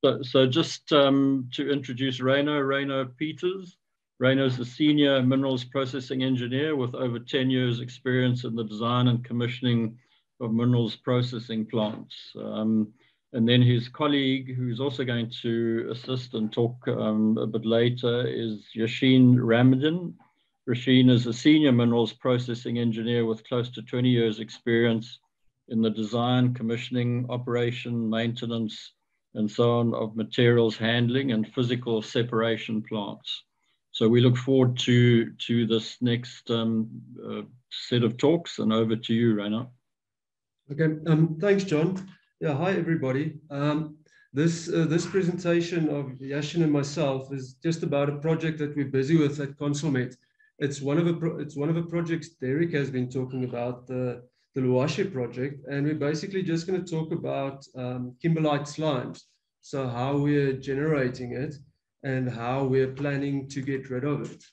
So just to introduce Ryno Pieters. Ryno is a senior minerals processing engineer with over 10 years experience in the design and commissioning of minerals processing plants. And then his colleague, who's also going to assist and talk a bit later, is Yashin Ramdhin. Yashin is a senior minerals processing engineer with close to 20 years experience in the design, commissioning, operation, maintenance, and so on of materials handling and physical separation plants. So we look forward to this next set of talks, and over to you, Ryno. Okay, thanks, John. Yeah, hi everybody. This presentation of Yashin and myself is just about a project that we're busy with at Consulmet. It's one of the projects Derek has been talking about, the Luashe project, and we're basically just going to talk about Kimberlite slimes. So how we're generating it and how we're planning to get rid of it.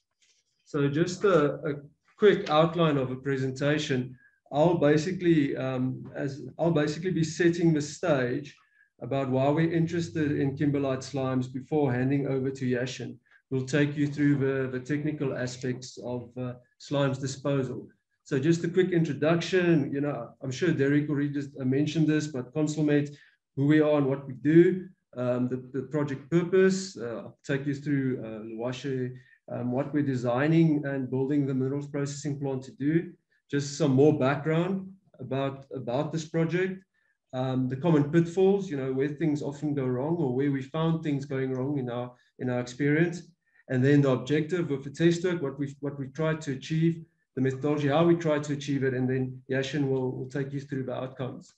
So just a quick outline of a presentation. I'll basically be setting the stage about why we're interested in Kimberlite slimes before handing over to Yashin. We'll take you through the technical aspects of slimes disposal. So just a quick introduction. You know, I'm sure Derek already just mentioned this, but Consulmet, who we are and what we do, the project purpose. I'll take you through Luashe, what we're designing and building the minerals processing plant to do. Just some more background about this project, the common pitfalls, you know, where things often go wrong or where we found things going wrong in our experience, and then the objective of the test work, what we tried to achieve, the methodology, how we tried to achieve it, and then Yashin will take you through the outcomes.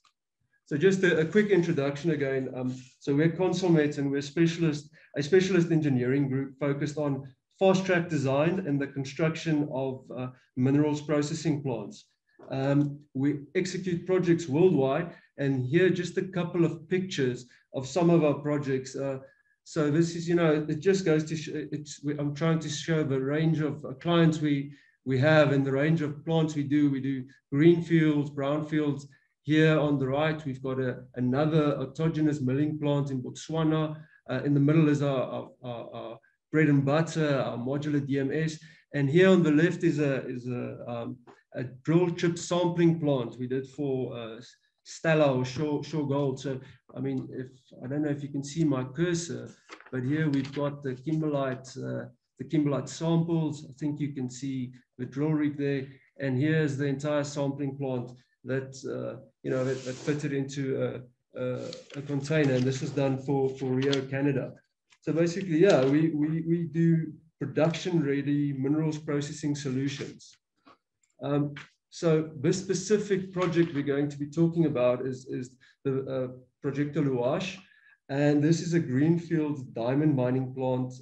So just a quick introduction again. So we're Consulmet, and we're a specialist engineering group focused on fast-track design and the construction of minerals processing plants. We execute projects worldwide, and here just a couple of pictures of some of our projects. So this is, you know, it just goes to I'm trying to show the range of clients we have and the range of plants we do. We do greenfields, brownfields. Here on the right, we've got another autogenous milling plant in Botswana. In the middle is our bread and butter, our modular DMS. And here on the left is a drill chip sampling plant we did for Stella or Shore Gold. So, I mean, I don't know if you can see my cursor, but here we've got the Kimberlite samples. I think you can see the drill rig there. And here's the entire sampling plant that that fitted into a container. And this was done for Rio, Canada. So basically, yeah, we do production-ready minerals processing solutions. So this specific project we're going to be talking about is the Projecto Luashe, and this is a greenfield diamond mining plant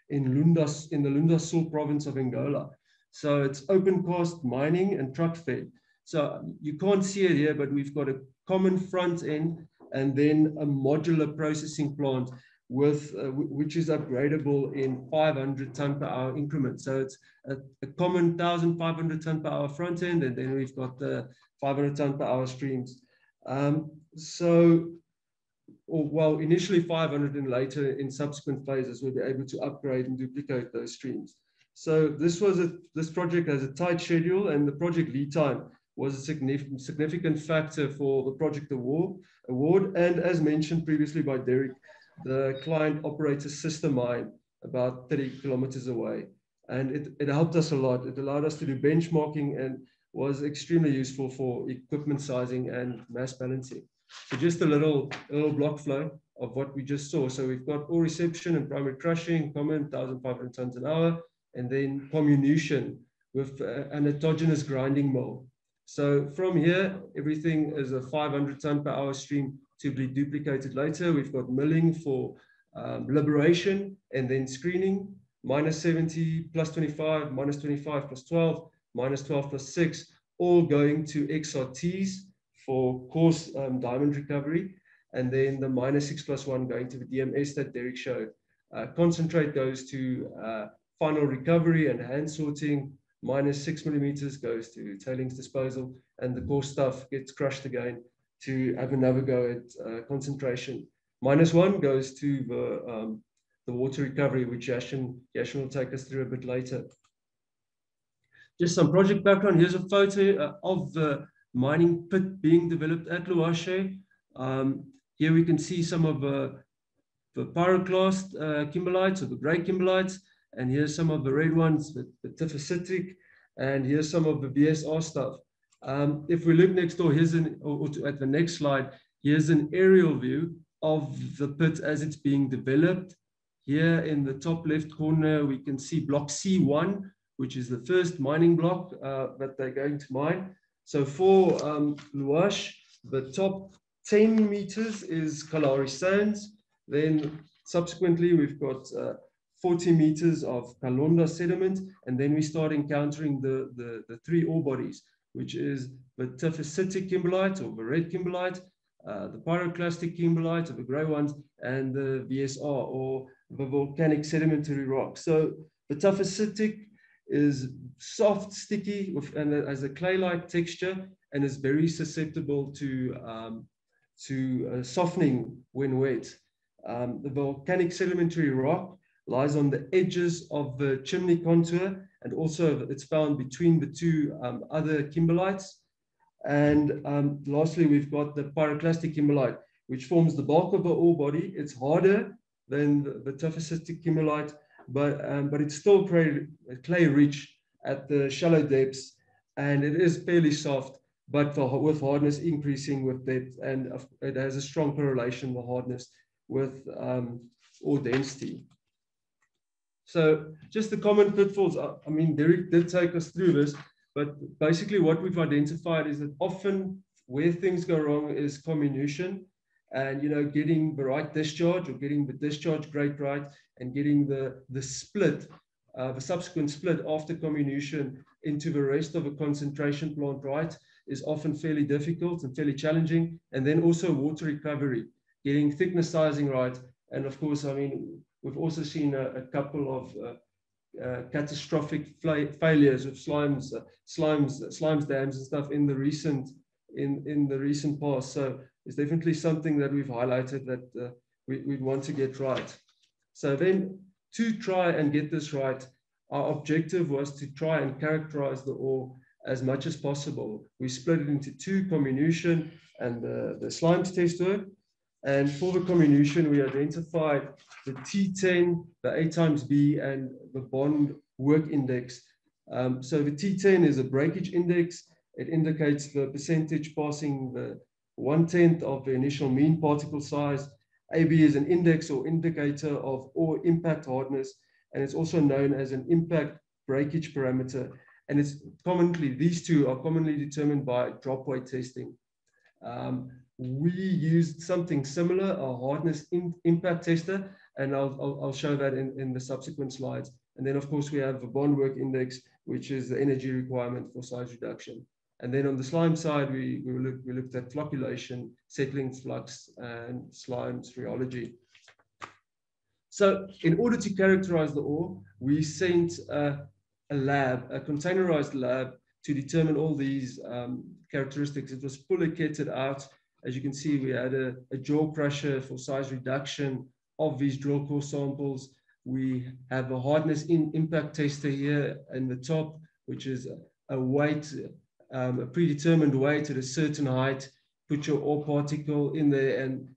in the Lunda Sul province of Angola. So it's open cast mining and truck fed. So you can't see it here, but we've got a common front end and then a modular processing plant which is upgradable in 500 ton per hour increments. So it's a common 1,500 ton per hour front end, and then we've got the 500 ton per hour streams. Initially 500 and later in subsequent phases, we'll be able to upgrade and duplicate those streams. So this project has a tight schedule, and the project lead time was a significant factor for the project award. And as mentioned previously by Derek, the client operates a sister mine about 30 kilometers away. And it helped us a lot. It allowed us to do benchmarking and was extremely useful for equipment sizing and mass balancing. So just a little block flow of what we just saw. So we've got ore reception and primary crushing, common 1,500 tons an hour, and then comminution with an autogenous grinding mill. So from here, everything is a 500 ton per hour stream to be duplicated later. We've got milling for liberation and then screening, -70, +25, -25, +12, -12, +6, all going to XRTs for coarse diamond recovery. And then the -6 +1 going to the DMS that Derek showed. Concentrate goes to final recovery and hand sorting. -6 millimeters goes to tailings disposal, and the coarse stuff gets crushed again to have another go at concentration. -1 goes to the water recovery, which Yashin will take us through a bit later. Just some project background. Here's a photo of the mining pit being developed at Luashe. Here we can see some of the pyroclast kimberlites, or the grey kimberlites, and here's some of the red ones, the tephacitic, and here's some of the VSR stuff. If we look next door, here's at the next slide, here's an aerial view of the pit as it's being developed. Here in the top left corner, we can see block C1, which is the first mining block that they're going to mine. So for Luash, the top 10 meters is Kalahari sands. Then subsequently, we've got 40 meters of Kalonda sediment. And then we start encountering the three ore bodies, which is the tephacitic kimberlite, or the red kimberlite, the pyroclastic kimberlite, or the gray ones, and the VSR, or the volcanic sedimentary rock. So the tephacitic is soft, sticky, and has a clay-like texture, and is very susceptible to softening when wet. The volcanic sedimentary rock lies on the edges of the chimney contour, and also it's found between the two other kimberlites. And lastly, we've got the pyroclastic kimberlite, which forms the bulk of the ore body. It's harder than the tephacitic kimberlite, but it's still clay-rich at the shallow depths, and it is fairly soft, but with hardness increasing with depth, and it has a strong correlation, the hardness, with ore density. So just the common pitfalls, I mean, Derek did take us through this, but basically what we've identified is that often where things go wrong is comminution, and, you know, getting the right discharge, or getting the discharge grade right, and getting the split, the subsequent split after comminution into the rest of a concentration plant right, is often fairly difficult and fairly challenging. And then also water recovery, getting thickness sizing right. And of course, I mean, we've also seen a couple of catastrophic failures of slimes, dams and stuff in the recent past. So it's definitely something that we've highlighted that we'd want to get right. So then, to try and get this right, our objective was to try and characterize the ore as much as possible. We split it into two: comminution and the slimes test work. And for the comminution, we identified the T10, the A times B, and the bond work index. So the T10 is a breakage index. It indicates the percentage passing the 1/10 of the initial mean particle size. AB is an index or indicator of ore impact hardness, and it's also known as an impact breakage parameter. And these two are commonly determined by drop weight testing. We used something similar, a hardness impact tester, and I'll show that in the subsequent slides. And then, of course, we have the bond work index, which is the energy requirement for size reduction. And then on the slime side, we looked at flocculation, settling flux, and slime rheology. So in order to characterize the ore, we sent a containerized lab, to determine all these characteristics. It was fully kitted out. As you can see, we had a jaw crusher for size reduction of these drill core samples. We have a hardness impact tester here in the top, which is a weight, a predetermined weight at a certain height. Put your ore particle in there, and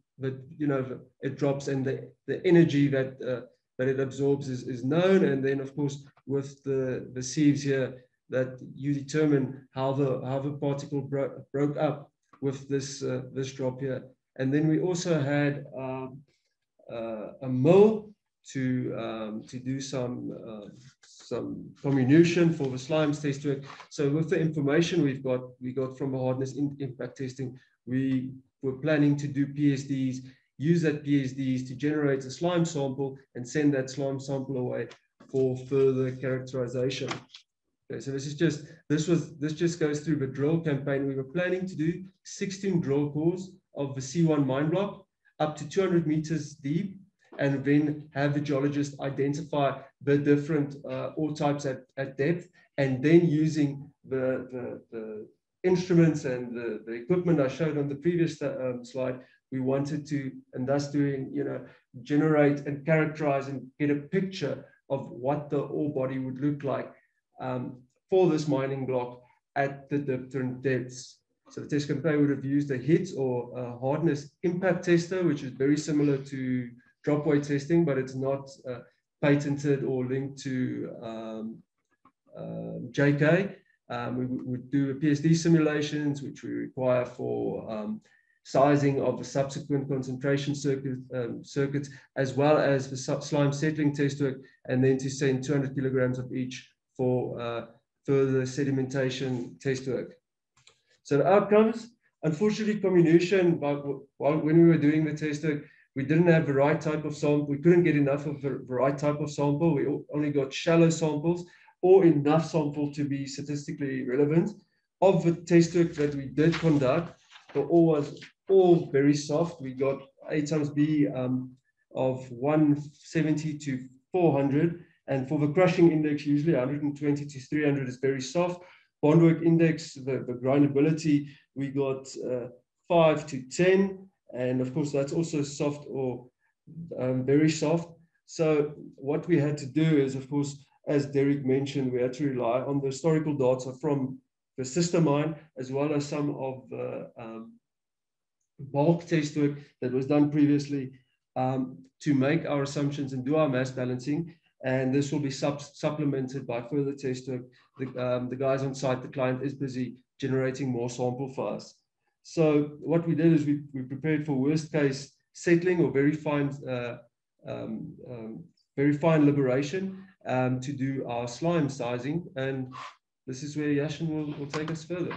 it drops, and the energy that it absorbs is known. And then, of course, with the sieves here, that you determine how the particle broke up with this drop here. And then we also had a mill to do some comminution for the slimes test work. So with the information we got from the hardness impact testing, we were planning to do PSDs, use that PSDs to generate a slime sample, and send that slime sample away for further characterization. Okay, so this just goes through the drill campaign. We were planning to do 16 drill cores of the C1 mine block up to 200 meters deep, and then have the geologist identify the different ore types at depth, and then using the instruments and the equipment I showed on the previous slide, we wanted to, and thus doing, generate and characterize and get a picture of what the ore body would look like for this mining block at the different depths. So the test campaign would have used a HIT or a hardness impact tester, which is very similar to drop weight testing, but it's not patented or linked to JK. We would do PSD simulations, which we require for sizing of the subsequent concentration circuits, as well as the slime settling test work, and then to send 200 kilograms of each for further sedimentation test work. So the outcomes, unfortunately, comminution, when we were doing the test work, we didn't have the right type of sample. We couldn't get enough of the right type of sample. We only got shallow samples or enough sample to be statistically relevant. Of the test work that we did conduct, the ore was all very soft. We got A times B of 170 to 400. And for the crushing index, usually 120 to 300 is very soft. Bondwork index, the grindability, we got 5 to 10. And of course, that's also soft or very soft. So what we had to do is, of course, as Derek mentioned, we had to rely on the historical data from the sister mine, as well as some of the bulk test work that was done previously to make our assumptions and do our mass balancing. And this will be supplemented by further test work. The guys on site, the client is busy generating more sample for us. So what we did is we prepared for worst case settling or very fine liberation to do our slime sizing. And this is where Yashin will take us further.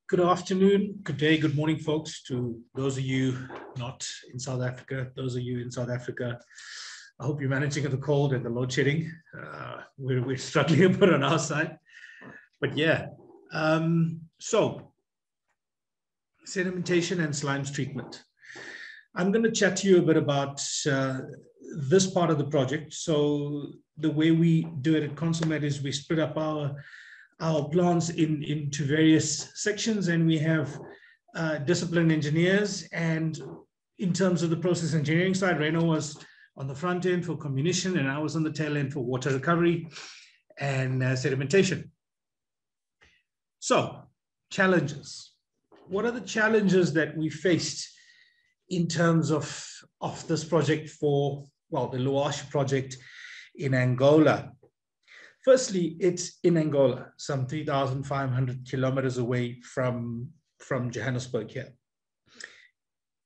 Good afternoon, good day, good morning, folks, to those of you not in South Africa, those of you in South Africa. I hope you're managing the cold and the load shedding. We're struggling a bit on our side. But yeah, so sedimentation and slimes treatment. I'm going to chat to you a bit about this part of the project. So the way we do it at Consulmet is we split up our plants into various sections, and we have discipline engineers. And in terms of the process engineering side, Ryno was on the front end for comminution, and I was on the tail end for water recovery and sedimentation. So, challenges. What are the challenges that we faced in terms of this project for, well, the Luash project in Angola? Firstly, it's in Angola, some 3,500 kilometers away from Johannesburg here.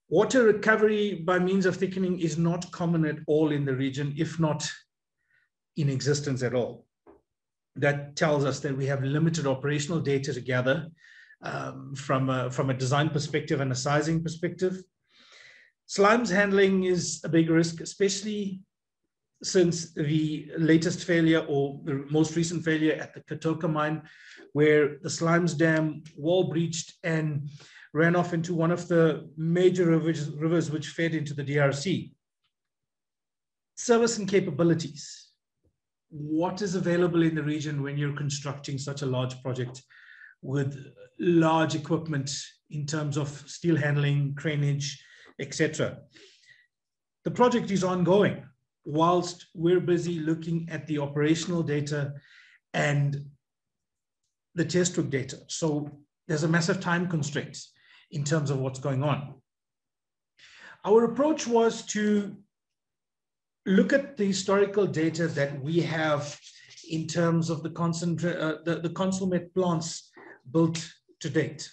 Water recovery by means of thickening is not common at all in the region, if not in existence at all. That tells us that we have limited operational data to gather from a design perspective and a sizing perspective. Slimes handling is a big risk, especially since the latest failure or the most recent failure at the Katoka mine, where the slimes dam wall breached and ran off into one of the major rivers which fed into the DRC. Service and capabilities. What is available in the region when you're constructing such a large project with large equipment in terms of steel handling, craneage, etc.? The project is ongoing whilst we're busy looking at the operational data and the test work data. So there's a massive time constraint in terms of what's going on. Our approach was to look at the historical data that we have in terms of the Consulmet plants built to date.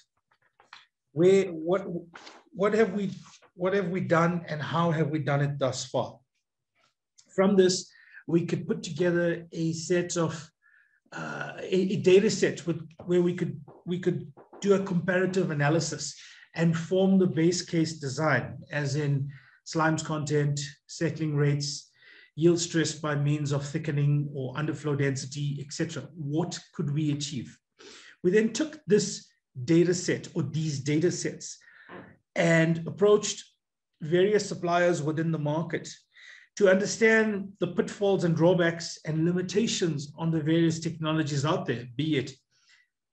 What have we done and how have we done it thus far? From this, we could put together a set of a data set where we could do a comparative analysis and form the base case design, as in slimes content, settling rates, yield stress by means of thickening or underflow density, etc. What could we achieve? We then took this data set or these data sets and approached various suppliers within the market to understand the pitfalls and drawbacks and limitations on the various technologies out there, be it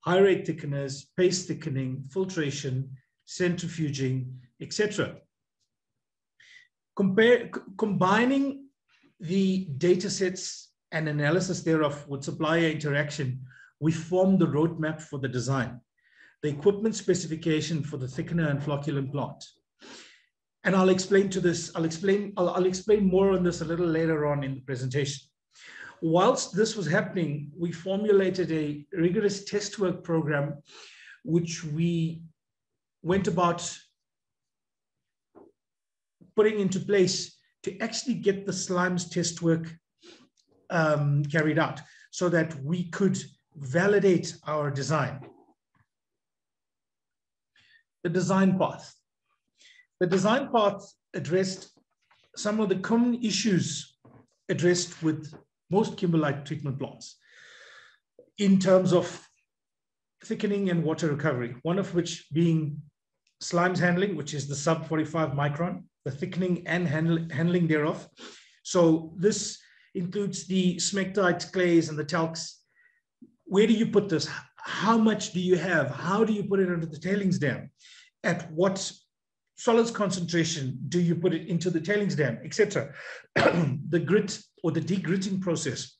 high rate thickeners, paste thickening, filtration, centrifuging, etc. Combining the data sets and analysis thereof with supplier interaction, we formed the roadmap for the design, the equipment specification for the thickener and flocculant plant. And I'll explain more on this a little later on in the presentation. Whilst this was happening, we formulated a rigorous test work program, which we went about putting into place to actually get the slimes test work carried out so that we could validate our design. The design path. The design path addressed some of the common issues addressed with most Kimberlite treatment plants in terms of thickening and water recovery, one of which being slimes handling, which is the sub 45 micron, the thickening and handling thereof. So this includes the smectite clays and the talcs. Where do you put this? How much do you have? How do you put it into the tailings dam? At what solids concentration do you put it into the tailings dam, etc. The grit or the degritting process.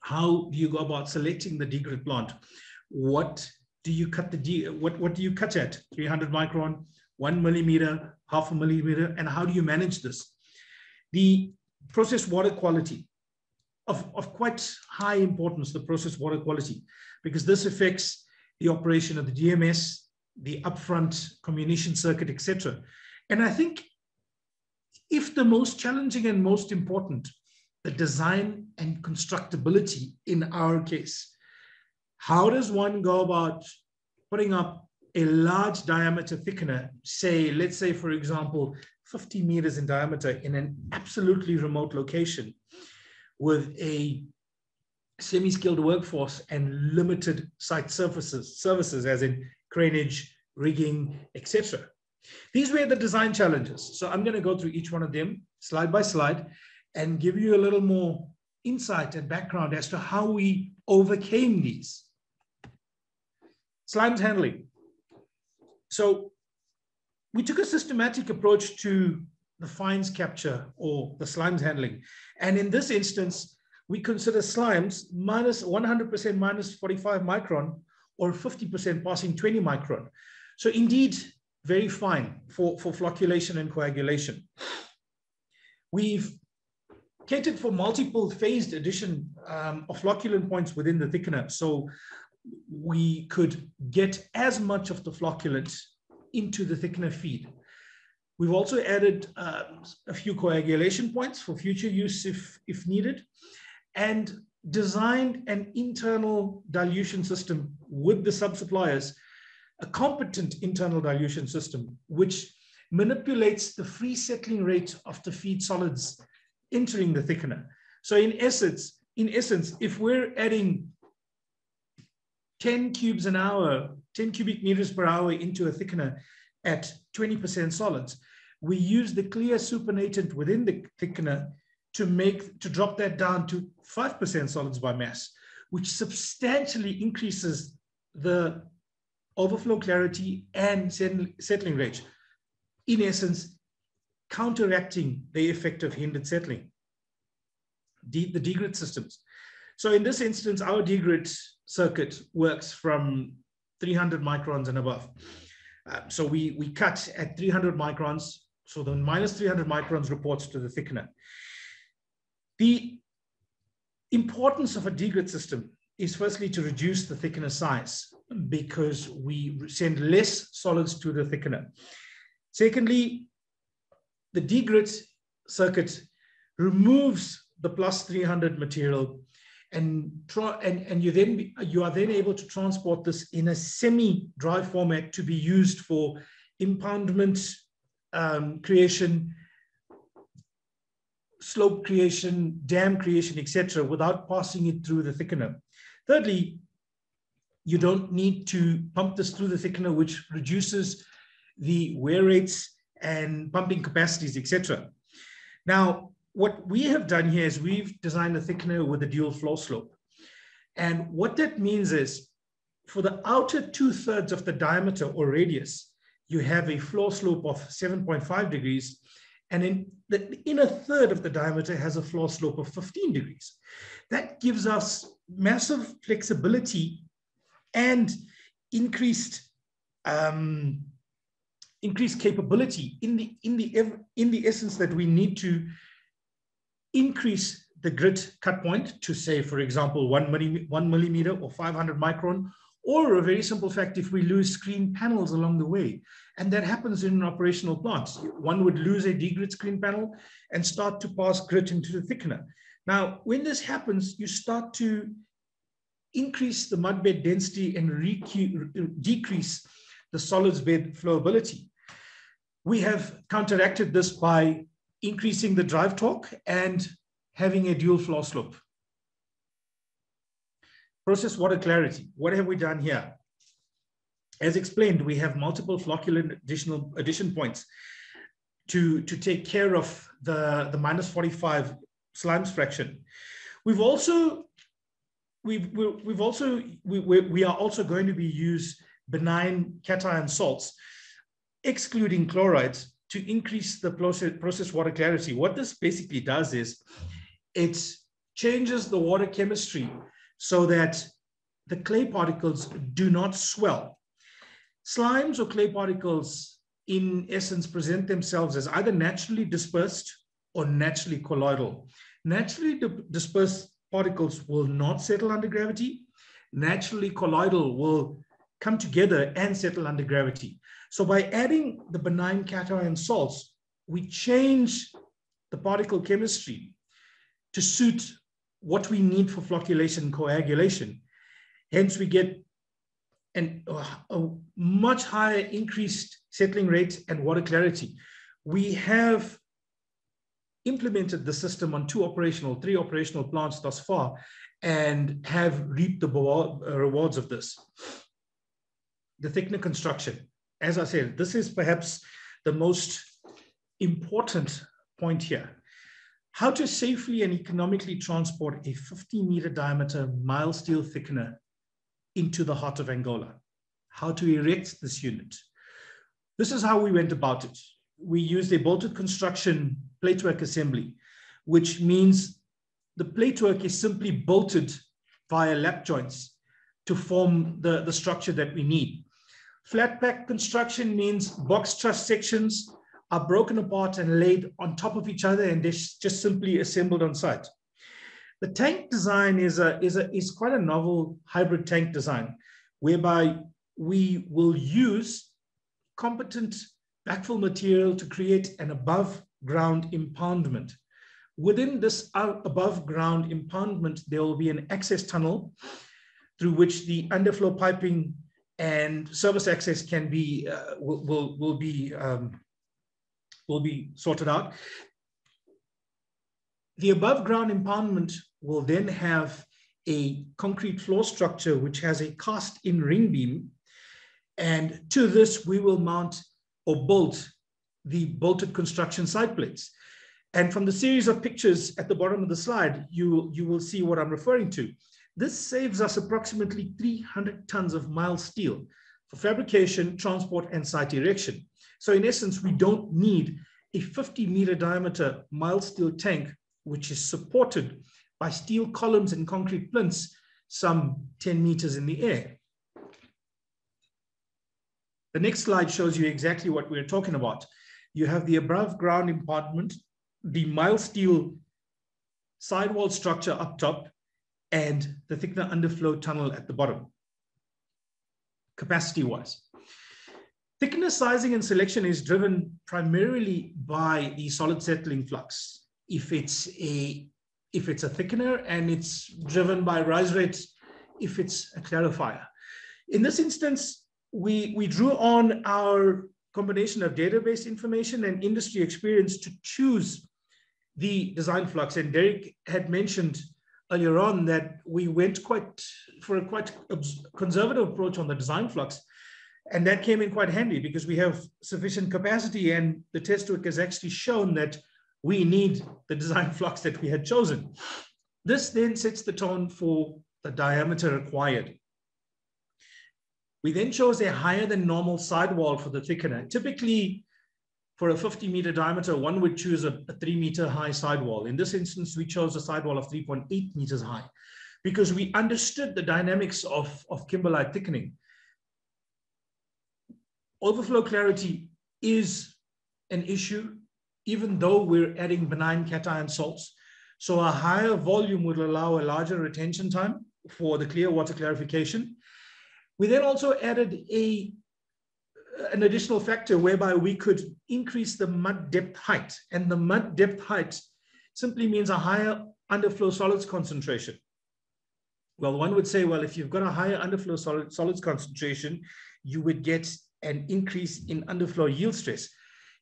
How do you go about selecting the degrit plant? What do you cut what do you cut at? 300 micron, 1 millimeter, half a millimeter, and how do you manage this? The process water quality, of quite high importance, the process water quality, because this affects the operation of the DMS, the upfront comminution circuit, etc. And I think if the most challenging and most important, the design and constructability in our case, how does one go about putting up a large diameter thickener, say, let's say, for example, 50 meters in diameter in an absolutely remote location with a semi-skilled workforce and limited site services as in craneage, rigging, etc. These were the design challenges. So I'm going to go through each one of them slide by slide and give you a little more insight and background as to how we overcame these. Slimes handling. So we took a systematic approach to the fines capture or the slimes handling. And in this instance, we consider slimes minus 100% minus 45 micron or 50% passing 20 micron. So indeed, very fine for flocculation and coagulation. We've catered for multiple phased addition of flocculant points within the thickener. So we could get as much of the flocculant into the thickener feed. We've also added a few coagulation points for future use if needed, and designed an internal dilution system with the sub-suppliers, a competent internal dilution system, which manipulates the free settling rate of the feed solids entering the thickener. So in essence, if we're adding 10 cubes an hour, 10 cubic meters per hour into a thickener at 20% solids, we use the clear supernatant within the thickener to drop that down to 5% solids by mass, which substantially increases the overflow clarity and settling rate. In essence, counteracting the effect of hindered settling. The degrit systems. So in this instance, our degrit circuit works from 300 microns and above. So we cut at 300 microns. So the minus 300 microns reports to the thickener. The importance of a degrit system is firstly to reduce the thickener size because we send less solids to the thickener. Secondly, the degrit circuit removes the plus 300 material and you are then able to transport this in a semi-dry format to be used for impoundment creation, slope creation, dam creation, etc., without passing it through the thickener. Thirdly, you don't need to pump this through the thickener, which reduces the wear rates and pumping capacities, etc. Now, what we have done here is we've designed a thickener with a dual flow slope. And what that means is for the outer 2/3 of the diameter or radius, you have a floor slope of 7.5 degrees, and in the inner third of the diameter has a floor slope of 15 degrees. That gives us massive flexibility and increased capability in the essence that we need to increase the grit cut point to, say, for example, 1 millimeter or 500 micron, or a very simple fact, if we lose screen panels along the way. And that happens in an operational plant. One would lose a degrit screen panel and start to pass grit into the thickener. Now, when this happens, you start to increase the mud bed density and decrease the solids bed flowability. We have counteracted this by increasing the drive torque and having a dual floor slope. Process water clarity. What have we done here? As explained, we have multiple flocculant addition points to take care of the -45 slimes fraction. We are also going to use benign cation salts, excluding chlorides, to increase the process water clarity. What this basically does is it changes the water chemistry so that the clay particles do not swell. Slimes or clay particles, in essence, present themselves as either naturally dispersed or naturally colloidal. Naturally dispersed particles will not settle under gravity. Naturally colloidal will come together and settle under gravity. So by adding the benign cation salts, we change the particle chemistry to suit what we need for flocculation and coagulation. Hence, we get a much higher increased settling rate and water clarity. We have implemented the system on 3 operational plants thus far, and have reaped the rewards of this. The thickener construction. As I said, this is perhaps the most important point here. How to safely and economically transport a 50-meter diameter mild steel thickener into the heart of Angola. How to erect this unit. This is how we went about it. We used a bolted construction platework assembly, which means the platework is simply bolted via lap joints to form the structure that we need. Flat pack construction means box truss sections are broken apart and laid on top of each other, and they're just simply assembled on site. The tank design is quite a novel hybrid tank design, whereby we will use competent backfill material to create an above ground impoundment. Within this above ground impoundment, there will be an access tunnel through which the underflow piping and service access can be will be sorted out. The above ground impoundment will then have a concrete floor structure which has a cast in ring beam, and to this we will mount or bolt the bolted construction side plates. And from the series of pictures at the bottom of the slide, you will see what I'm referring to. This saves us approximately 300 tons of mild steel for fabrication, transport, and site erection. So in essence, we don't need a 50-meter diameter mild steel tank, which is supported by steel columns and concrete plinths some 10 meters in the air. The next slide shows you exactly what we're talking about. You have the above ground impoundment, the mild steel sidewall structure up top, and the thickener underflow tunnel at the bottom. Capacity-wise, thickener sizing and selection is driven primarily by the solid settling flux. If it's a thickener, and it's driven by rise rates if it's a clarifier. In this instance, we drew on our combination of database information and industry experience to choose the design flux. And Derek had mentioned earlier on that we went for a quite conservative approach on the design flux. And that came in quite handy because we have sufficient capacity, and the test work has actually shown that we need the design flux that we had chosen. This then sets the tone for the diameter required. We then chose a higher than normal sidewall for the thickener. Typically, for a 50-meter diameter, one would choose a 3-meter high sidewall. In this instance, we chose a sidewall of 3.8 meters high because we understood the dynamics of kimberlite thickening. Overflow clarity is an issue, even though we're adding benign cation salts. So a higher volume would allow a larger retention time for the clear water clarification. We then also added an additional factor whereby we could increase the mud depth height. And the mud depth height simply means a higher underflow solids concentration. Well, one would say, well, if you've got a higher underflow solids concentration, you would get an increase in underflow yield stress.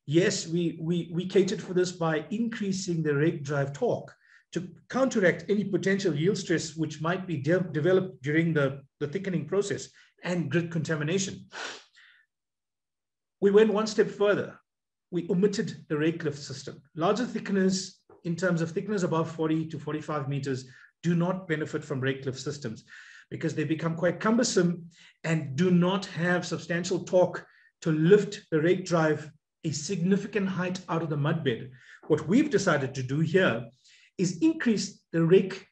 Yes, we catered for this by increasing the rake drive torque to counteract any potential yield stress which might be developed during the thickening process and grit contamination. We went one step further. We omitted the rake lift system. Larger thickeners, in terms of thickness above 40 to 45 meters, do not benefit from rake lift systems because they become quite cumbersome and do not have substantial torque to lift the rake drive a significant height out of the mud bed. What we've decided to do here is increase the rake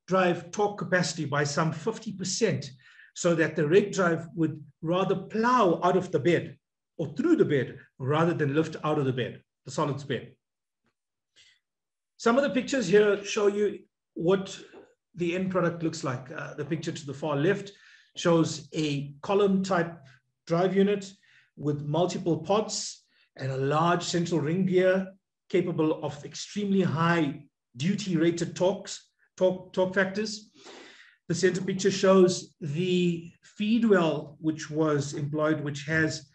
drive torque capacity by some 50% so that the rake drive would rather plow out of the bed or through the bed rather than lift out of the bed, the solids bed. Some of the pictures here show you what the end product looks like. The picture to the far left shows a column type drive unit with multiple pods and a large central ring gear capable of extremely high duty rated torque factors. The center picture shows the feed well which was employed, which has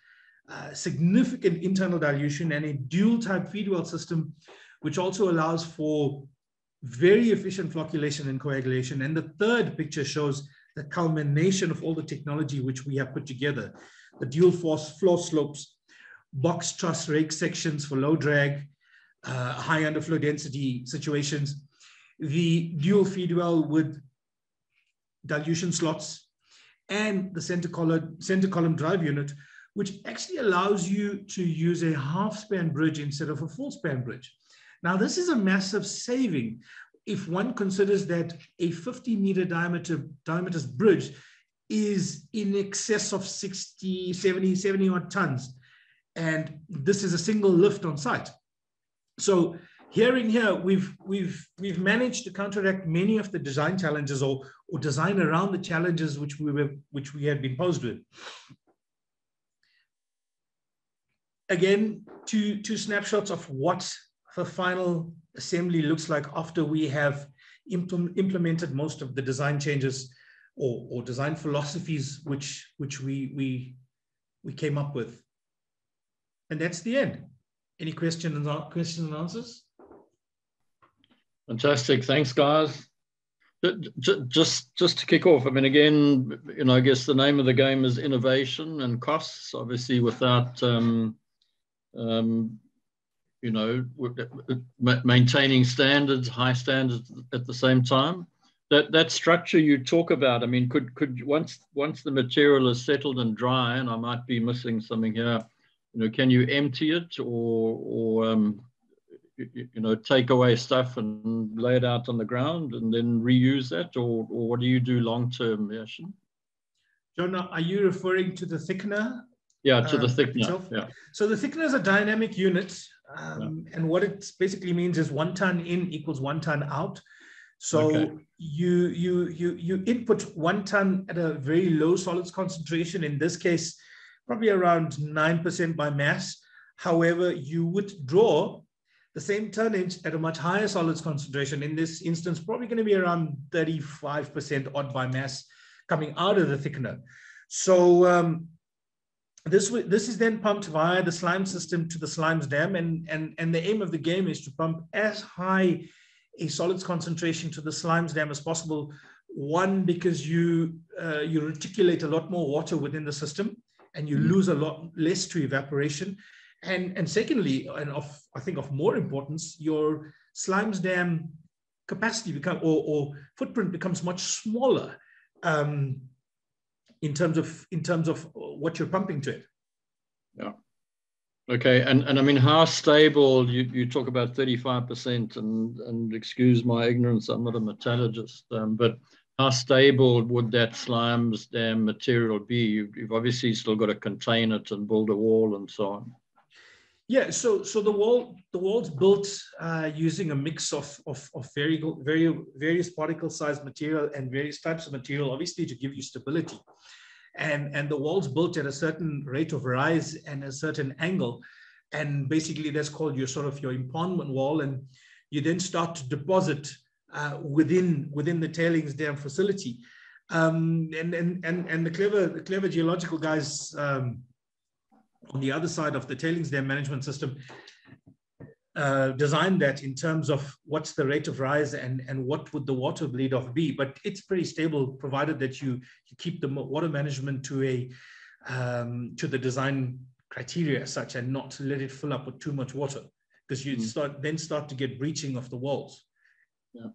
significant internal dilution and a dual type feed well system, which also allows for very efficient flocculation and coagulation. And the third picture shows the culmination of all the technology which we have put together. The dual force floor slopes, box truss rake sections for low drag, high underflow density situations, the dual feed well with dilution slots, and the center column drive unit, which actually allows you to use a half span bridge instead of a full span bridge. Now, this is a massive saving if one considers that a 50-meter diameter bridge is in excess of 70 odd tons. And this is a single lift on site. So here, we've managed to counteract many of the design challenges or design around the challenges which we had been posed with. Again, two snapshots of what the final assembly looks like after we have implemented most of the design changes or design philosophies which we came up with. And that's the end. Any questions and answers? Fantastic. Thanks, guys. Just to kick off, I mean, again, I guess the name of the game is innovation and costs. Obviously, without maintaining standards, high standards at the same time. That structure you talk about, I mean, could once the material is settled and dry, and I might be missing something here, can you empty it or take away stuff and lay it out on the ground and then reuse that, or what do you do long term, Yashin? John, are you referring to the thickener? Yeah, to the thickener. Itself? Yeah. So the thickener is a dynamic unit, and what it basically means is 1 ton in equals 1 ton out. So okay. you input 1 ton at a very low solids concentration. In this case, probably around 9% by mass. However, you withdraw the same tonnage at a much higher solids concentration. In this instance, probably going to be around 35% odd by mass coming out of the thickener. So this is then pumped via the slime system to the slimes dam, and the aim of the game is to pump as high a solids concentration to the slimes dam as possible. One, because you reticulate a lot more water within the system, and you lose a lot less to evaporation. And secondly, and I think of more importance, your slimes dam capacity or footprint becomes much smaller. in terms of what you're pumping to it. Yeah. Okay, and I mean, how stable, you talk about 35%, and excuse my ignorance, I'm not a metallurgist, but how stable would that slimes dam material be? You've obviously still got to contain it and build a wall and so on. Yeah, so the wall's built using a mix of various particle-sized material and various types of material, obviously to give you stability. And the wall's built at a certain rate of rise and a certain angle, and basically that's called your impoundment wall, and you then start to deposit within the tailings dam facility. And the clever geological guys on the other side of the tailings dam management system designed that in terms of what's the rate of rise and what would the water bleed off be. But it's pretty stable, provided that you keep the water management to the design criteria as such, and not to let it fill up with too much water, because you start to get breaching of the walls. Yeah.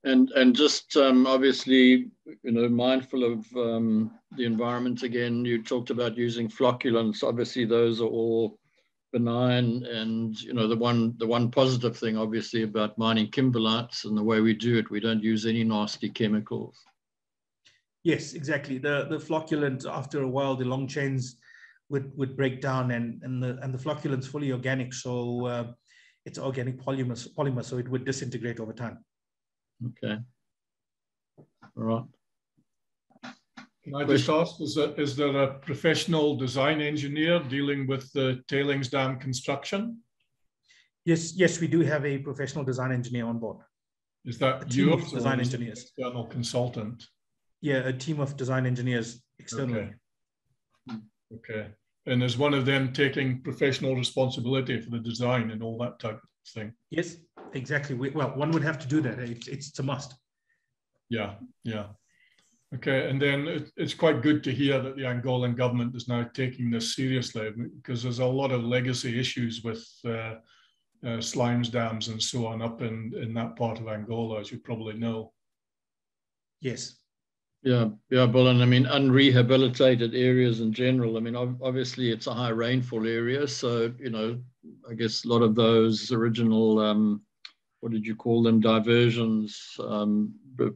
And just obviously, mindful of the environment again, you talked about using flocculants. Obviously, those are all benign, and the one positive thing obviously about mining kimberlites and the way we do it, we don't use any nasty chemicals. Yes, exactly. The flocculant, after a while, the long chains would break down, and the flocculant's fully organic, so it's organic polymer, so it would disintegrate over time. Okay. All right. Can I just ask, is there a professional design engineer dealing with the tailings dam construction? Yes, we do have a professional design engineer on board. Is that your design engineers? External consultant? Yeah, a team of design engineers externally. Okay. And is one of them taking professional responsibility for the design and all that type of thing? Yes, exactly. Well, one would have to do that. It's a must. Yeah. Okay, and then it's quite good to hear that the Angolan government is now taking this seriously, because there's a lot of legacy issues with slimes dams and so on up in that part of Angola, as you probably know. Yes. Yeah, Bill, and I mean, unrehabilitated areas in general. I mean, obviously it's a high rainfall area, so I guess a lot of those original what did you call them, diversions,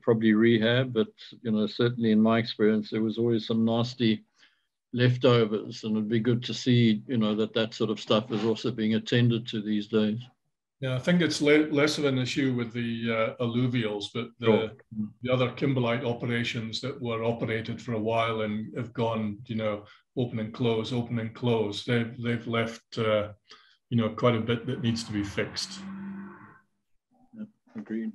probably rehab, but certainly in my experience there was always some nasty leftovers, and it'd be good to see that sort of stuff is also being attended to these days. Yeah, I think it's less of an issue with the alluvials, but the other kimberlite operations that were operated for a while and have gone, open and close. They've left, quite a bit that needs to be fixed. Yep, agreed.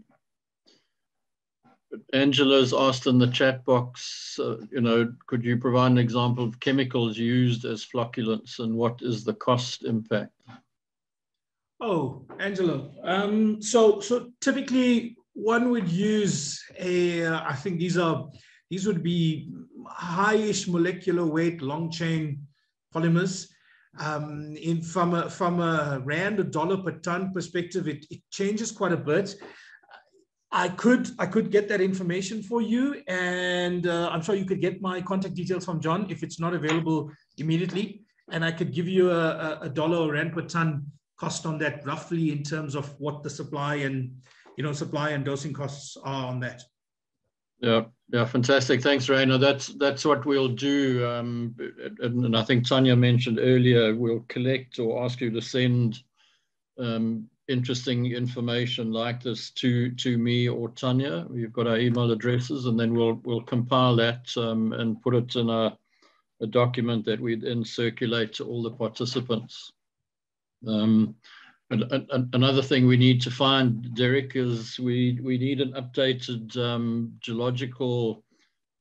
But Angela's asked in the chat box, could you provide an example of chemicals used as flocculants, and what is the cost impact? Oh, Angela. So typically one would use I think these would be high-ish molecular weight, long chain polymers. From a rand or dollar per ton perspective, it changes quite a bit. I could get that information for you, and I'm sure you could get my contact details from John if it's not available immediately, and I could give you a dollar or rand per ton cost on that, roughly, in terms of what the supply and dosing costs are on that. Yeah, fantastic. Thanks, Ryno. That's what we'll do. And I think Tanya mentioned earlier, we'll collect or ask you to send interesting information like this to me or Tanya. We've got our email addresses, and then we'll compile that and put it in a document that we then circulate to all the participants. Another thing we need to find, Derek, is we need an updated geological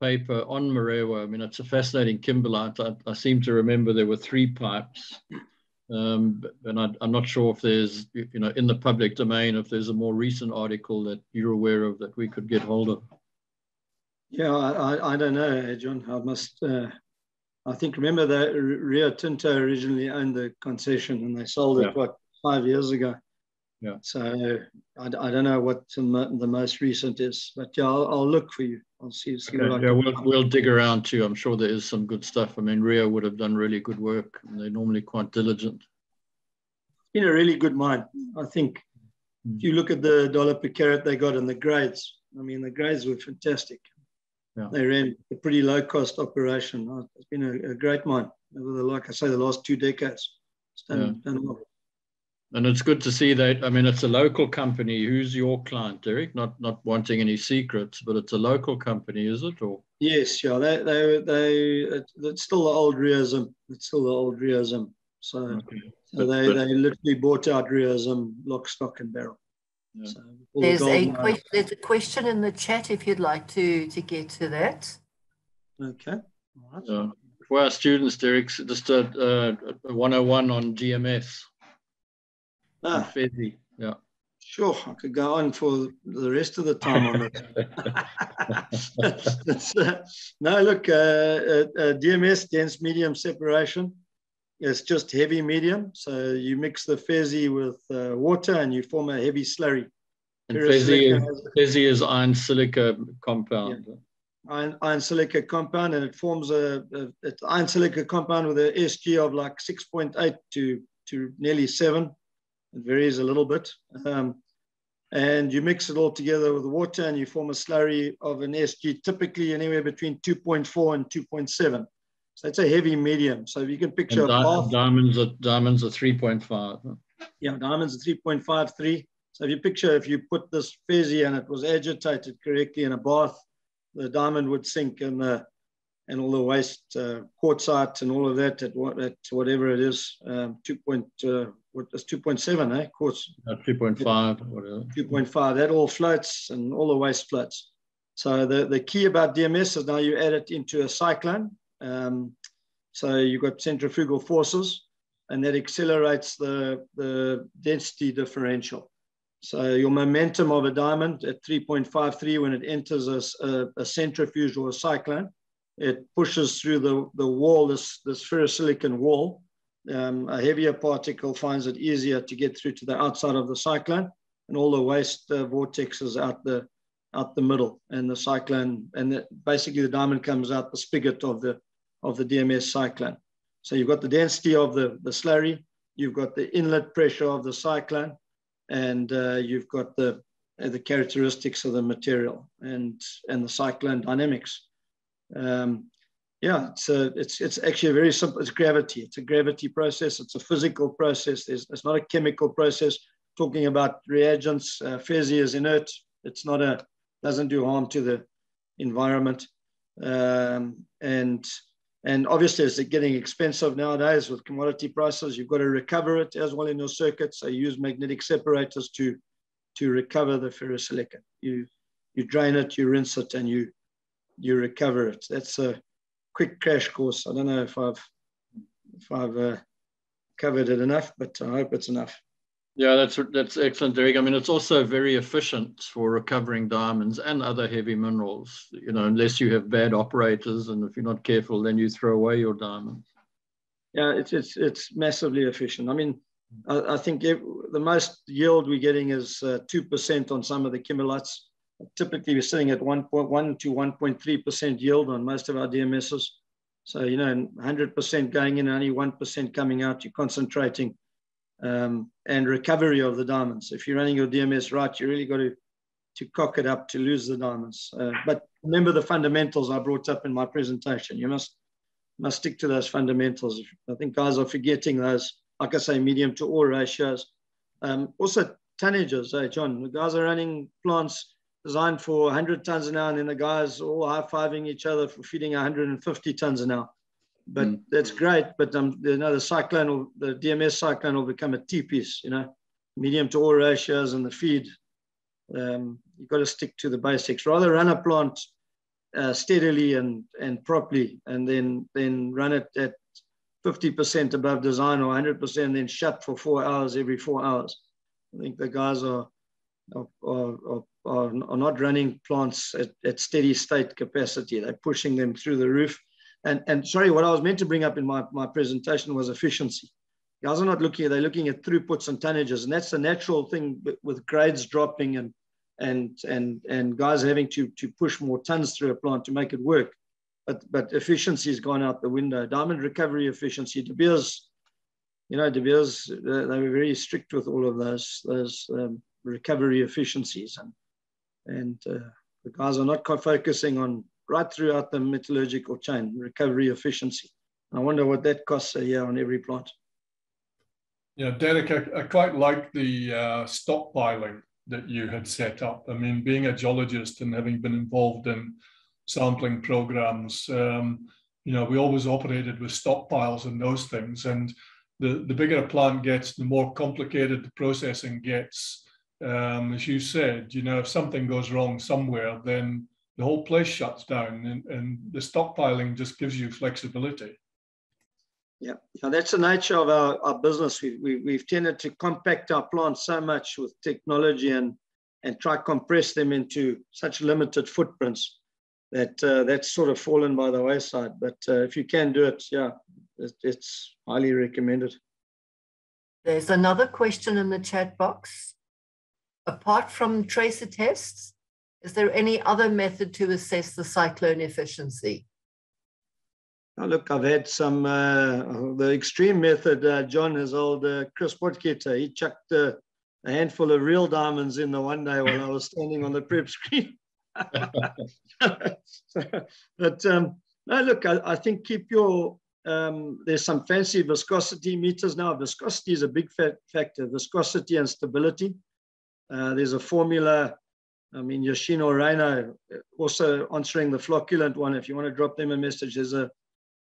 paper on Marewa. I mean, it's a fascinating kimberlite. I seem to remember there were 3 pipes, and I'm not sure if there's, in the public domain, if there's a more recent article that you're aware of that we could get hold of. Yeah, I don't know, John. I must. I think, remember that Rio Tinto originally owned the concession, and they sold it, 5 years ago. Yeah. So I don't know what the most recent is, but yeah, I'll look for you. I'll see Okay. what I Yeah, can we'll dig around too. I'm sure there is some good stuff. I mean, Rio would have done really good work. They're normally quite diligent. It's been a really good mine. I think if you look at the dollar per carat they got and the grades, I mean, the grades were fantastic. Yeah. They ran a pretty low cost operation. It's been a great mine over the, like I say, the last 2 decades. It's done well. And it's good to see that. I mean, it's a local company. Who's your client, Derek? Not wanting any secrets, but it's a local company, is it? Or yes, yeah, it's still the old Realism. It's still the old Realism. So, okay. so they literally bought out Realism lock, stock, and barrel. Yeah. So there's a question in the chat if you'd like to get to that. Okay. All right. For our students, Derek, just a 101 on GMS. Fezzi. Yeah. Sure, I could go on for the rest of the time on this. No, look, DMS, dense medium separation. It's just heavy medium. So you mix the Fezzi with water and you form a heavy slurry. And Fezzi is iron silica compound. Yeah. Iron silica compound, and it forms it's iron silica compound with an SG of like 6.8 to nearly 7. It varies a little bit. And you mix it all together with water and you form a slurry of an SG, typically anywhere between 2.4 and 2.7. So it's a heavy medium. So if you can picture a bath. Diamonds are 3.5. Yeah, diamonds are 3.53. So if you put this Fezzi and it was agitated correctly in a bath, the diamond would sink and all the waste, quartzite and all of that at whatever it is, 2.7, eh? Quartz. 2.5, whatever. 2.5. That all floats and all the waste floats. So the key about DMS is now you add it into a cyclone. So you've got centrifugal forces, and that accelerates the density differential. So your momentum of a diamond at 3.53 when it enters a centrifuge or a cyclone, it pushes through the wall, this ferrosilicon wall. A heavier particle finds it easier to get through to the outside of the cyclone, and all the waste vortexes out the middle, and the cyclone, and basically the diamond comes out the spigot of the DMS cyclone. So you've got the density of the slurry, you've got the inlet pressure of the cyclone, and you've got the characteristics of the material and the cyclone dynamics. Yeah, it's actually a very simple. It's gravity. It's a gravity process. It's a physical process. It's not a chemical process. Talking about reagents, Fezzi is inert. It's not doesn't do harm to the environment. And obviously, it's getting expensive nowadays with commodity prices. You've got to recover it as well in your circuit. So you use magnetic separators to recover the ferrosilicon. You drain it, you rinse it, and you recover it. That's a quick crash course. I don't know if I've covered it enough, but I hope it's enough. Yeah, that's excellent, Derek. I mean, it's also very efficient for recovering diamonds and other heavy minerals, you know, unless you have bad operators, and if you're not careful, then you throw away your diamonds. Yeah, it's massively efficient. I mean, I think the most yield we're getting is 2% on some of the Kimberlites. Typically, we're sitting at 1.1 to 1.3% yield on most of our DMSs. So, you know, 100% going in, only 1% coming out. You're concentrating. And recovery of the diamonds. If you're running your DMS right, you really got to cock it up to lose the diamonds. But remember the fundamentals I brought up in my presentation. You must stick to those fundamentals. I think guys are forgetting those, like I say, medium to ore ratios. Also tonnages, John. The guys are running plants designed for 100 tons an hour, and then the guys all high-fiving each other for feeding 150 tons an hour. But that's great. But you know, the DMS cyclone will become a T-piece, you know, medium to ore ratios and the feed. You've got to stick to the basics. Rather run a plant steadily and properly, and then run it at 50% above design or 100%, and then shut for 4 hours every 4 hours. I think the guys are not running plants at steady state capacity. They're pushing them through the roof. And sorry, what I was meant to bring up in my presentation was efficiency. guys are not looking, they're looking at throughputs and tonnages, and that's a natural thing with grades dropping and guys having to push more tons through a plant to make it work. But efficiency has gone out the window. Diamond recovery efficiency, De Beers, De Beers, they were very strict with all of those recovery efficiencies, and the guys are not focusing on right throughout the metallurgical chain, recovery efficiency. I wonder what that costs a year on every plant. Yeah, Derek, I quite like the stockpiling that you had set up. I mean, being a geologist and having been involved in sampling programs, we always operated with stockpiles and those things. And the bigger a plant gets, the more complicated the processing gets. As you said, if something goes wrong somewhere, then the whole place shuts down, and the stockpiling just gives you flexibility. Yeah, that's the nature of our business. We've tended to compact our plants so much with technology and try to compress them into such limited footprints that that's sort of fallen by the wayside. But if you can do it, yeah, it's highly recommended. There's another question in the chat box. Apart from tracer tests, is there any other method to assess the cyclone efficiency? Oh, look, I've had some, the extreme method, John, his old Chris Potgieter, he chucked a handful of real diamonds in the one day while I was standing on the prep screen. But no, look, I think keep your, there's some fancy viscosity meters now. Viscosity is a big factor, viscosity and stability. There's a formula, I mean, Yashin or Ryno also answering the flocculant one. If you want to drop them a message, there's a,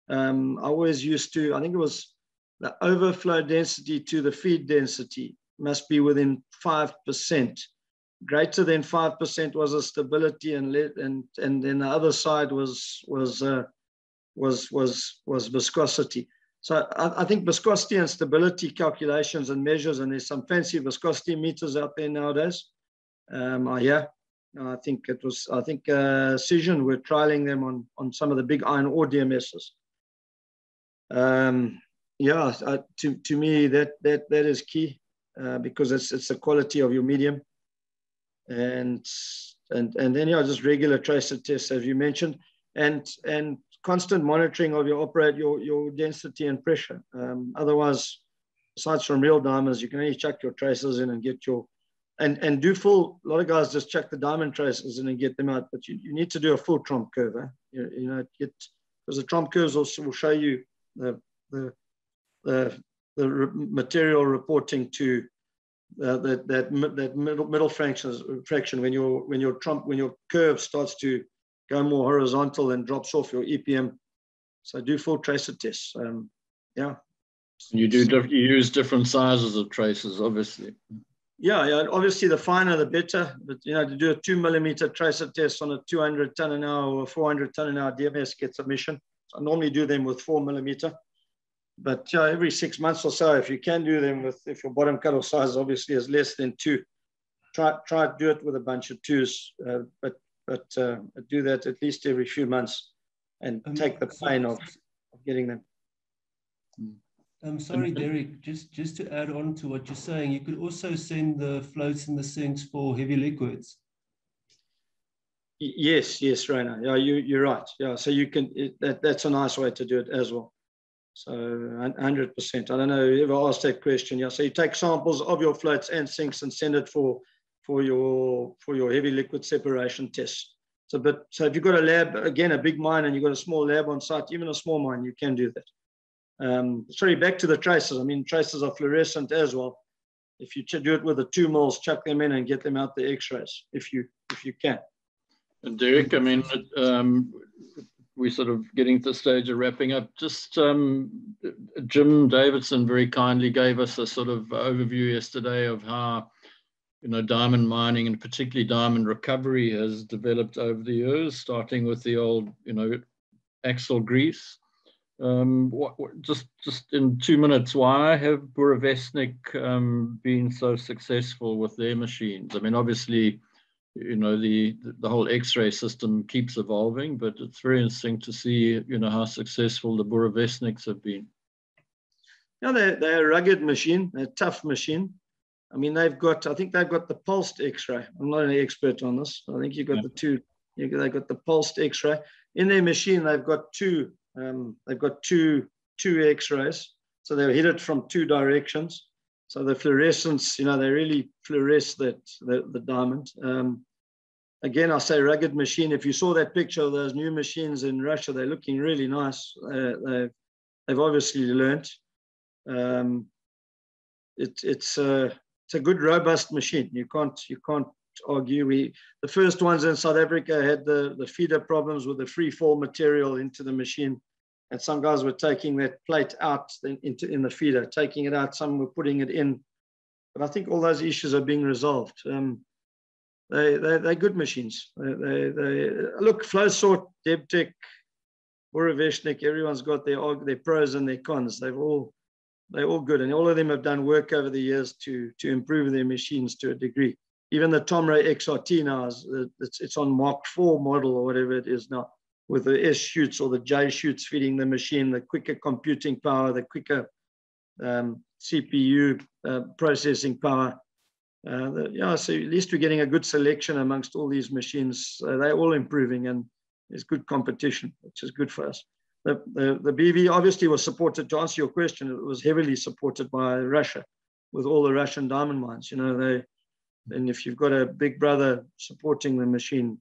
I always used to, I think it was the overflow density to the feed density must be within 5%. Greater than 5% was a stability, and then the other side was viscosity. So I think viscosity and stability calculations and measures, and there's some fancy viscosity meters out there nowadays. I think it was, Cision were trialing them on some of the big iron ore DMSs. To me that is key, because it's the quality of your medium, and then just regular tracer tests, as you mentioned, and constant monitoring of your density and pressure. Otherwise, aside from real diamonds, you can only chuck your tracers in and get your and do full. A lot of guys just chuck the diamond tracers in and get them out, but you need to do a full tromp curve. Because the tromp curves also will show you the material reporting to that middle fraction when your curve starts to go more horizontal and drops off your EPM. So do full tracer tests. You use different sizes of tracers, obviously. Yeah, obviously the finer the better. But to do a 2 millimeter tracer test on a 200 ton an hour or 400 ton an hour DMS gets a mission. So I normally do them with 4 millimeter. But every 6 months or so, if you can do them with, if your bottom cutoff size obviously is less than 2, try to do it with a bunch of 2s. But do that at least every few months and take the pain of getting them. I'm sorry, Derek, just to add on to what you're saying, you could also send the floats and the sinks for heavy liquids. Yes, Ryno. Yeah, you're right. Yeah, so you can, that's a nice way to do it as well. So 100%. I don't know if you ever asked that question. Yeah, so you take samples of your floats and sinks and send it for your heavy liquid separation tests. So if you've got a lab, again, a big mine, and you've got a small lab on site, even a small mine, you can do that. Sorry, back to the tracers. I mean, tracers are fluorescent as well. If you do it with the 2 mils, chuck them in and get them out the X-rays if you can. And Derek, I mean, we're sort of getting to the stage of wrapping up. Just Jim Davidson very kindly gave us a sort of overview yesterday of how diamond mining and particularly diamond recovery has developed over the years, starting with the old axle grease. Just in 2 minutes, why have Burevestnik been so successful with their machines? I mean, obviously, the whole X-ray system keeps evolving, but it's very interesting to see how successful the Burevestniks have been. Yeah, they're a rugged machine, a tough machine. I mean, I think they've got the pulsed X-ray. I'm not an expert on this. I think you've got the two. They've got the pulsed X-ray in their machine. They've got two. They've got two X-rays, so they're hit it from two directions. So the fluorescence, they really fluoresce the diamond. Again, I say rugged machine. If you saw that picture of those new machines in Russia, they're looking really nice. They've obviously learnt. It's a good, robust machine. You can't argue. The first ones in South Africa had the feeder problems with the free fall material into the machine, and some guys were taking that plate out in the feeder, taking it out. Some were putting it in, but I think all those issues are being resolved. They're good machines. They look, Flowsort, Debtec, Boroveshnik, everyone's got their pros and their cons. They're all good, and all of them have done work over the years to improve their machines to a degree. Even the Tomray XRT now it's on Mark IV model or whatever it is now, with the S chutes or the J chutes feeding the machine, the quicker computing power, the quicker CPU processing power. So at least we're getting a good selection amongst all these machines. They're all improving, and there's good competition, which is good for us. The BV obviously was supported, to answer your question, it was heavily supported by Russia with all the Russian diamond mines. And if you've got a big brother supporting the machine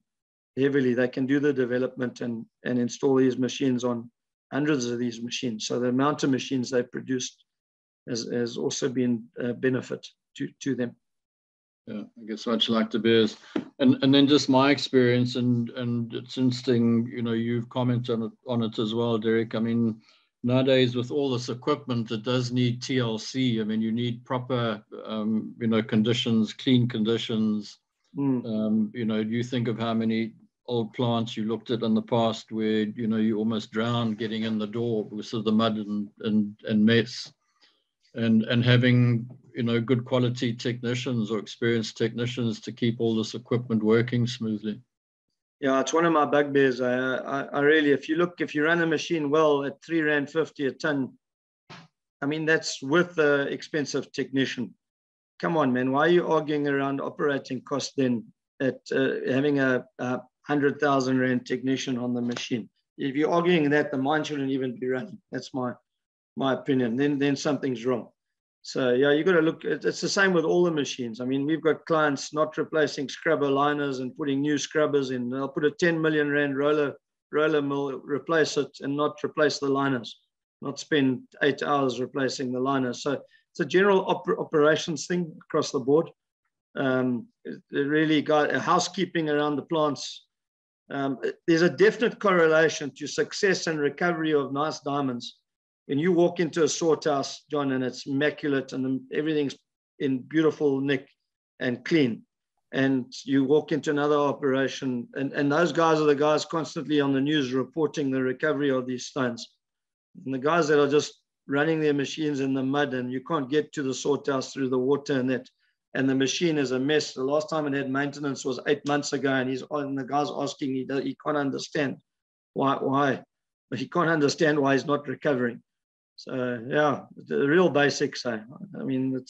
heavily, they can do the development and install these machines on hundreds of these machines. So the amount of machines they produced has also been a benefit to them. Yeah, I guess much like De Beers. And then just my experience, and it's interesting, you've commented on it as well, Derek. I mean, nowadays with all this equipment, it does need TLC. I mean, you need proper, conditions, clean conditions. You think of how many old plants you looked at in the past where, you almost drowned getting in the door because of the mud and mess. And having, good quality technicians or experienced technicians to keep all this equipment working smoothly. Yeah, it's one of my bugbears. I really, if you run a machine well at R3.50 a ton, I mean, that's with the expensive technician. Come on, man. Why are you arguing around operating cost then at having a 100,000 Rand technician on the machine? If you're arguing that, the mine shouldn't even be running. That's my opinion. Then something's wrong. So yeah, you got to look. It's the same with all the machines. I mean, we've got clients not replacing scrubber liners and putting new scrubbers in. They'll put a 10 million Rand roller mill, replace it, and not replace the liners. Not spend 8 hours replacing the liners. So it's a general operations thing across the board. It really got a housekeeping around the plants. There's a definite correlation to success and recovery of nice diamonds. When you walk into a sort house, John, and it's immaculate and everything's in beautiful nick and clean, and you walk into another operation, and those guys are the guys constantly on the news reporting the recovery of these stones. And the guys that are just running their machines in the mud, and you can't get to the sort house through the water and the machine is a mess. The last time it had maintenance was 8 months ago, and the guy's asking, he can't understand why. He can't understand why he's not recovering. So yeah, the real basics. I mean, you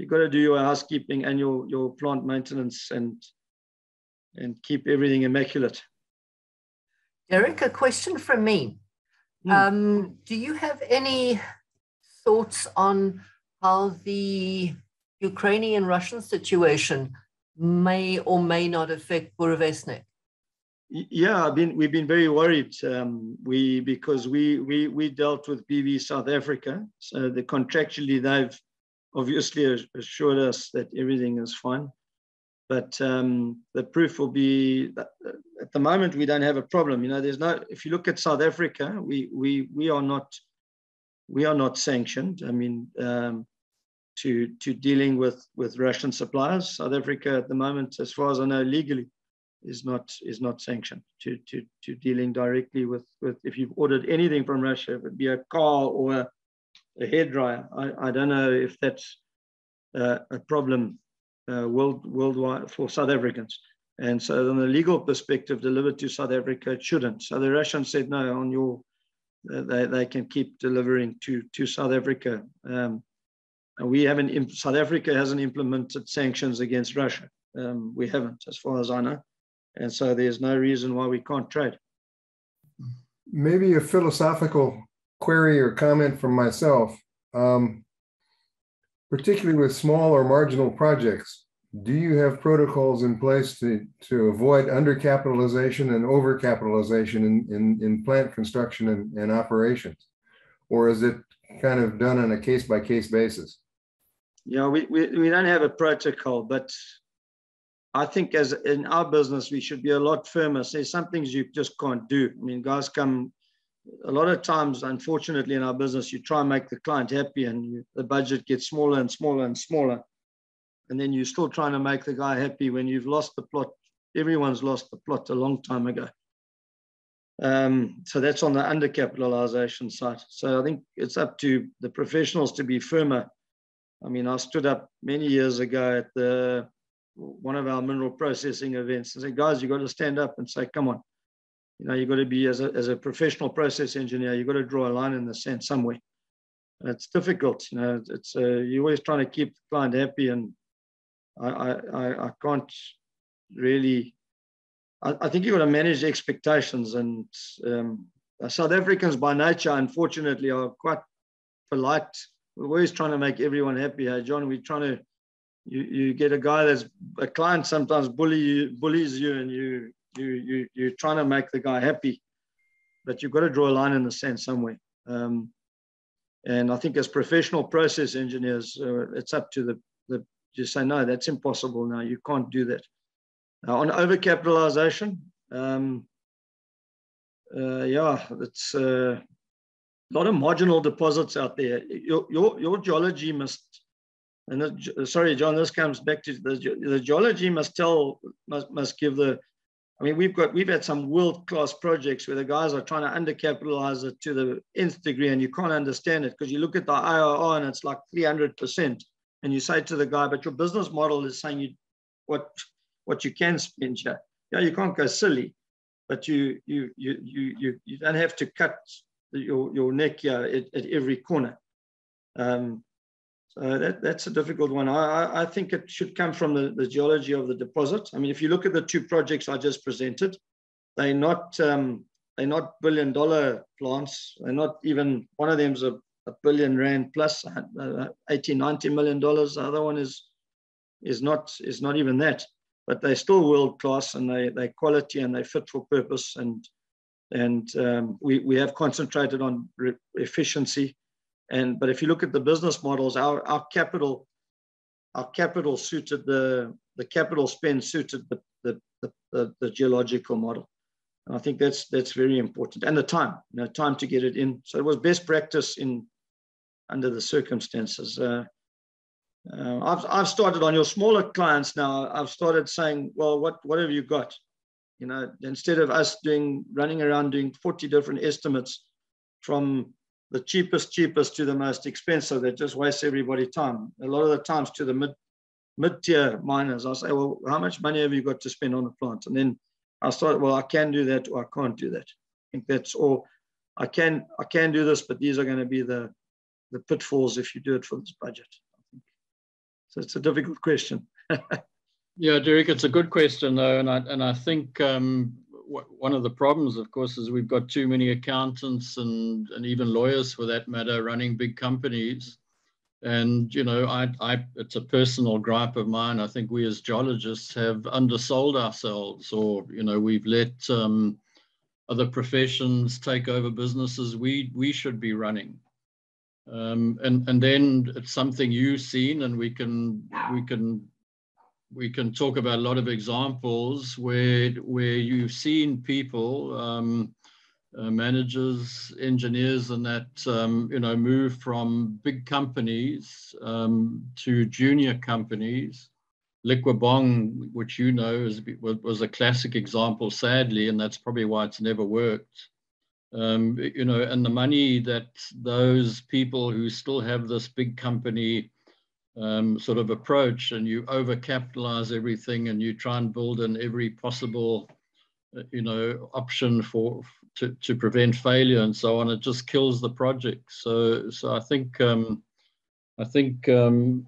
got to do your housekeeping and your plant maintenance and keep everything immaculate. Derek, a question from me. Do you have any thoughts on how the Ukrainian-Russian situation may or may not affect Boroveshnik? Yeah, we've been very worried. Because we dealt with BV South Africa, so contractually they've obviously assured us that everything is fine. But the proof will be that at the moment we don't have a problem. If you look at South Africa, we are not sanctioned. I mean, to dealing with Russian suppliers. South Africa at the moment, as far as I know, legally is not sanctioned to dealing directly with if you've ordered anything from Russia, if it be a car or a hairdryer. I don't know if that's a problem worldwide for South Africans. And so on a legal perspective, delivered to South Africa, it shouldn't. So the Russians said, no, on they can keep delivering to South Africa. And South Africa hasn't implemented sanctions against Russia. We haven't, as far as I know. And so there's no reason why we can't trade. Maybe a philosophical query or comment from myself, particularly with small or marginal projects. Do you have protocols in place to avoid undercapitalization and overcapitalization in plant construction and operations? Or is it kind of done on a case-by-case basis? Yeah, we don't have a protocol, but I think as in our business, we should be a lot firmer. Say some things you just can't do. I mean, guys come, a lot of times, unfortunately, in our business, you try and make the client happy and the budget gets smaller and smaller and smaller. And then you're still trying to make the guy happy when you've lost the plot. Everyone's lost the plot a long time ago. So that's on the undercapitalization side. So I think it's up to the professionals to be firmer. I mean, I stood up many years ago at one of our mineral processing events and said, guys, you've got to stand up and say, come on. You know, you've got to be, as a professional process engineer, you've got to draw a line in the sand somewhere. And it's difficult. You know, it's you're always trying to keep the client happy, and I can't really. I think you've got to manage expectations, and South Africans by nature, unfortunately, are quite polite. We're always trying to make everyone happy. Hey, John, we're trying to. You get a guy that's a client sometimes bullies you, and you're trying to make the guy happy, but you've got to draw a line in the sand somewhere. And I think as professional process engineers, it's up to you say, no, that's impossible. No, you can't do that. Now, on overcapitalization, yeah, it's a lot of marginal deposits out there. Your geology must, and sorry, John, this comes back to the geology must give the. I mean, we've had some world-class projects where the guys are trying to undercapitalize it to the nth degree, and you can't understand it because you look at the IRR and it's like 300%, and you say to the guy, but your business model is saying what you can spend here. Yeah, you can't go silly, but you don't have to cut your neck here at every corner. So that's a difficult one. I think it should come from the geology of the deposit. I mean, if you look at the two projects I just presented, they're not billion-dollar plants. They're not even, one of them's a billion rand plus, $80–90 million. The other one is not even that. But they're still world-class, and they're quality, and they fit for purpose. And we have concentrated on efficiency. But if you look at the business models, our capital suited the capital spend suited the geological model. And I think that's very important. And the time, time to get it in. So it was best practice under the circumstances. I've started on your smaller clients now. I've started saying, well, what have you got? Instead of us running around doing 40 different estimates from the cheapest to the most expensive, that just wastes everybody's time. A lot of the times to the mid-tier miners, I'll say, well, how much money have you got to spend on the plant? And then I started, well, I can do that, or I can't do that. I think that's all. I can do this, but these are going to be the pitfalls if you do it for this budget. So it's a difficult question. Yeah, Derek, it's a good question though, and I think one of the problems, of course, is we've got too many accountants and even lawyers, for that matter, running big companies. And it's a personal gripe of mine. I think we as geologists have undersold ourselves, or we've let other professions take over businesses we should be running. And then it's something you've seen, and we can talk about a lot of examples where you've seen people, managers, engineers, and that move from big companies to junior companies. Liquibong, which was a classic example, sadly, and that's probably why it's never worked. And the money that those people who still have this big company sort of approach, and you overcapitalize everything, and you try and build in every possible option for to prevent failure and so on. It just kills the project. So I think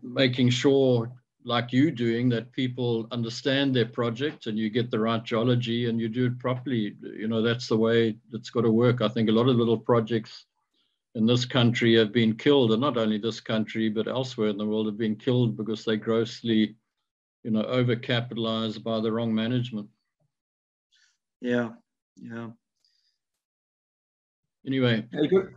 making sure, like you doing, that people understand their project and you get the right geology and you do it properly. That's the way it's got to work. I think a lot of little projects in this country have been killed, and not only this country, but elsewhere in the world have been killed because they grossly, overcapitalized by the wrong management. Yeah. Anyway,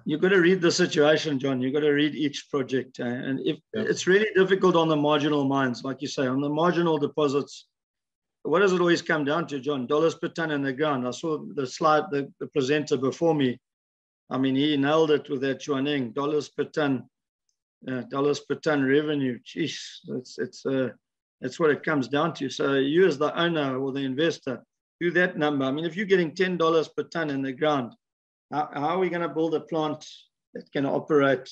you've got to read the situation, John. You've got to read each project, and if it's really difficult on the marginal mines, like you say, on the marginal deposits. What does it always come down to, John? Dollars per ton in the ground. I saw the slide, the presenter before me. I mean, he nailed it with that Chuaneng, dollars per ton revenue. Jeez, that's what it comes down to. So you as the owner or the investor, do that number. I mean, if you're getting $10 per ton in the ground, how are we going to build a plant that can operate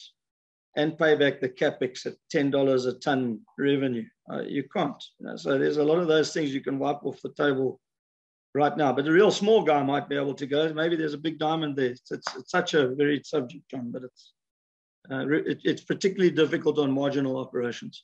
and pay back the capex at $10 a ton revenue? You can't. So there's a lot of those things you can wipe off the table right now. But a real small guy might be able to go. Maybe there's a big diamond there. It's such a varied subject, John, but it's particularly difficult on marginal operations.